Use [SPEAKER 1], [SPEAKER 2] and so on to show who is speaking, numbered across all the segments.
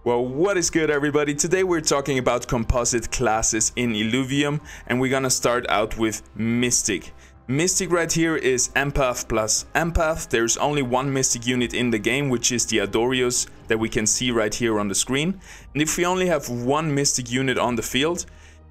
[SPEAKER 1] Well, what is good, everybody? Today we're talking about composite classes in Illuvium, and we're gonna start out with Mystic. Mystic right here is Empath plus Empath. There's only one Mystic unit in the game, which is the Adorius that we can see right here on the screen. And if we only have one Mystic unit on the field,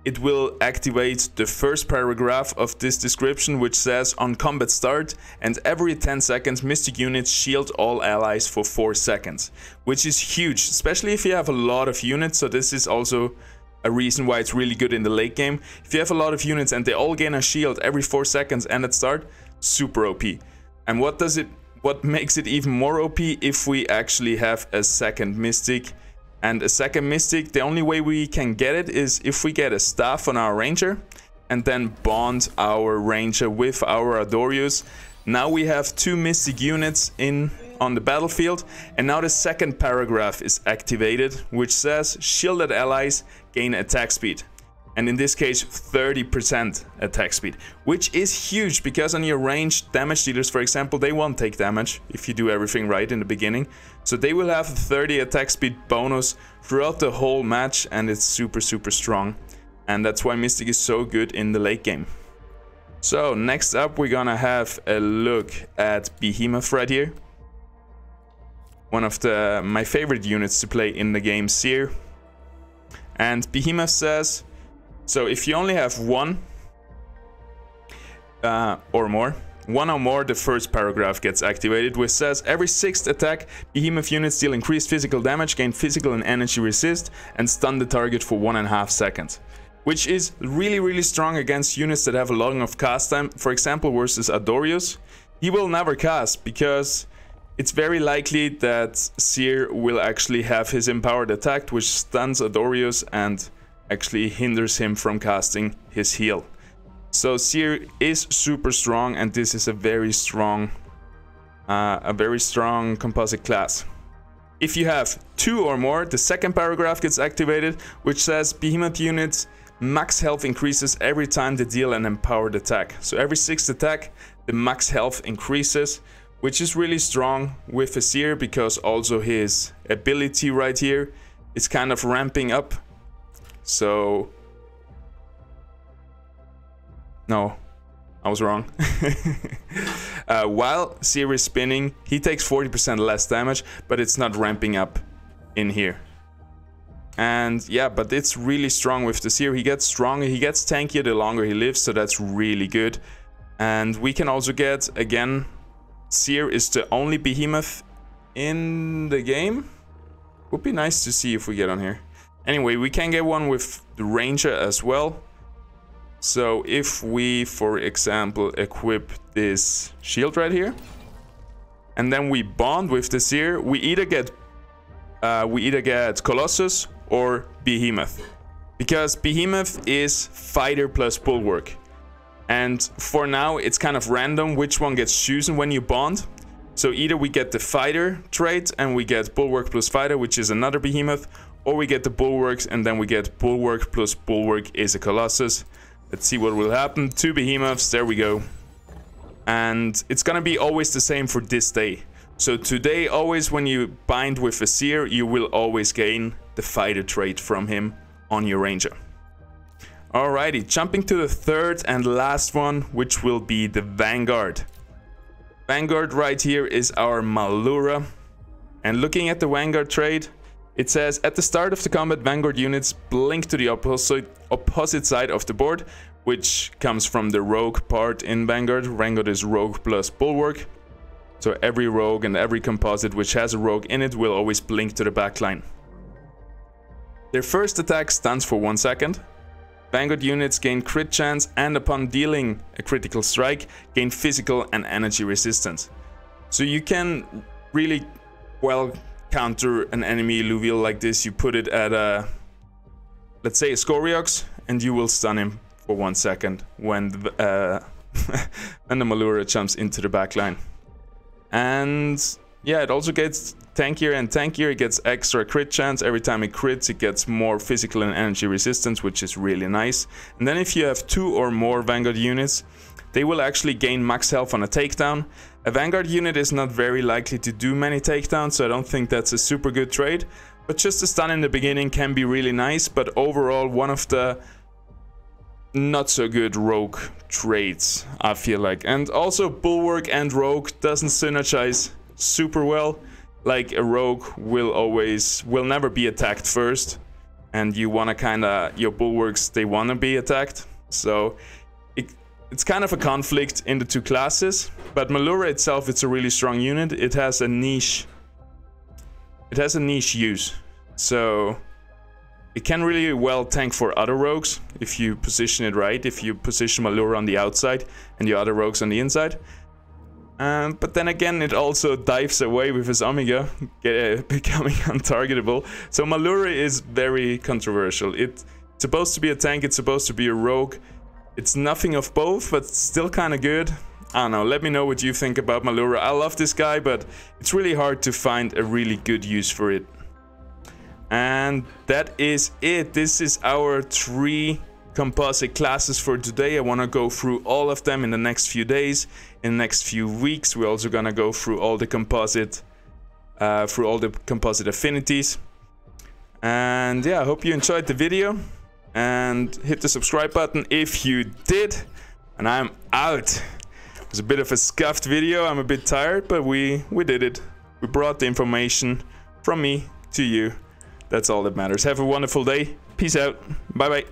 [SPEAKER 1] it will activate the first paragraph of this description, which says, on combat start and every 10 seconds Mystic units shield all allies for 4 seconds, which is huge, especially if you have a lot of units. So this is also a reason why it's really good in the late game. If you have a lot of units and they all gain a shield every 4 seconds and at start, super OP. And what makes it even more OP if we actually have a second Mystic. And a second Mystic, the only way we can get it is if we get a staff on our Ranger and then bond our Ranger with our Adorius. Now we have 2 Mystic units on the battlefield, and now the second paragraph is activated, which says shielded allies gain attack speed. And in this case 30% attack speed, which is huge because on your ranged damage dealers, for example, they won't take damage if you do everything right in the beginning. So they will have 30 attack speed bonus throughout the whole match, and it's super strong. And that's why Mystic is so good in the late game. So next up we're gonna have a look at Behemoth right here. One of my favorite units to play in the game, Seer. And Behemoth says, so if you only have one or more, the first paragraph gets activated, which says every 6th attack, Behemoth units deal increased physical damage, gain physical and energy resist, and stun the target for 1.5 seconds. Which is really strong against units that have a lot of cast time. For example, versus Adorius, he will never cast because it's very likely that Seer will actually have his empowered attack, which stuns Adorius and actually hinders him from casting his heal. So Seer is super strong, and this is a very strong composite class. If you have 2 or more, the second paragraph gets activated, which says Behemoth units max health increases every time they deal an empowered attack. So every 6th attack, the max health increases, which is really strong with a Seer because also his ability right here is kind of ramping up. So no, I was wrong. While Seer is spinning, he takes 40% less damage, but it's not ramping up in here. And yeah, but it's really strong with the Seer. He gets stronger, he gets tankier the longer he lives, so that's really good. And we can also get, again, Seer is the only Behemoth in the game. Would be nice to see if we get on here. Anyway, we can get one with the Ranger as well. So if we, for example, equip this shield right here, and then we bond with the Seer, we either get Colossus or Behemoth, because Behemoth is fighter plus bulwark. And for now, it's kind of random which one gets chosen when you bond. So either we get the fighter trait and we get bulwark plus fighter, which is another Behemoth, or we get the bulwarks and then we get bulwark plus bulwark is a Colossus. Let's see what will happen. 2 Behemoths, there we go. And it's gonna be always the same for this day. So today, always when you bind with a Seer, you will always gain the fighter trait from him on your Ranger. Alrighty, jumping to the third and last one, which will be the Vanguard. Vanguard right here is our Malura. And looking at the Vanguard trait, it says at the start of the combat, Vanguard units blink to the opposite side of the board, which comes from the rogue part in Vanguard. Vanguard is rogue plus bulwark. So every rogue and every composite which has a rogue in it will always blink to the backline. Their first attack stuns for 1 second. Vanguard units gain crit chance and upon dealing a critical strike, gain physical and energy resistance. So you can really well counter an enemy Illuvial like this. You put it at let's say a Scoriox, and you will stun him for 1 second when the Malura jumps into the backline. And yeah, it also gets tankier and tankier. It gets extra crit chance. Every time it crits, it gets more physical and energy resistance, which is really nice. And then if you have 2 or more Vanguard units, they will actually gain max health on a takedown. A Vanguard unit is not very likely to do many takedowns, so I don't think that's a super good trade. But just the stun in the beginning can be really nice, but overall one of the not so good rogue traits, I feel like. And also bulwark and rogue doesn't synergize super well. Like a rogue will never be attacked first, and you wanna kinda, your bulwarks, they wanna be attacked. So it's kind of a conflict in the two classes, but Malura itself, it's a really strong unit. It has a niche use, so it can really well tank for other rogues if you position it right, if you position Malura on the outside and your other rogues on the inside. But then again, it also dives away with his Omega, becoming untargetable. So Malura is very controversial. It's supposed to be a tank, it's supposed to be a rogue. It's nothing of both, but still kind of good. I don't know, let me know what you think about Malura. I love this guy, but it's really hard to find a really good use for it. And that is it. This is our 3 composite classes for today. I want to go through all of them in the next few days. In the next few weeks, we're also going to go through all the composite affinities. And yeah, I hope you enjoyed the video. And hit the subscribe button if you did. And I'm out. It was a bit of a scuffed video. I'm a bit tired, but we did it. We brought the information from me to you. That's all that matters. Have a wonderful day. Peace out. Bye bye.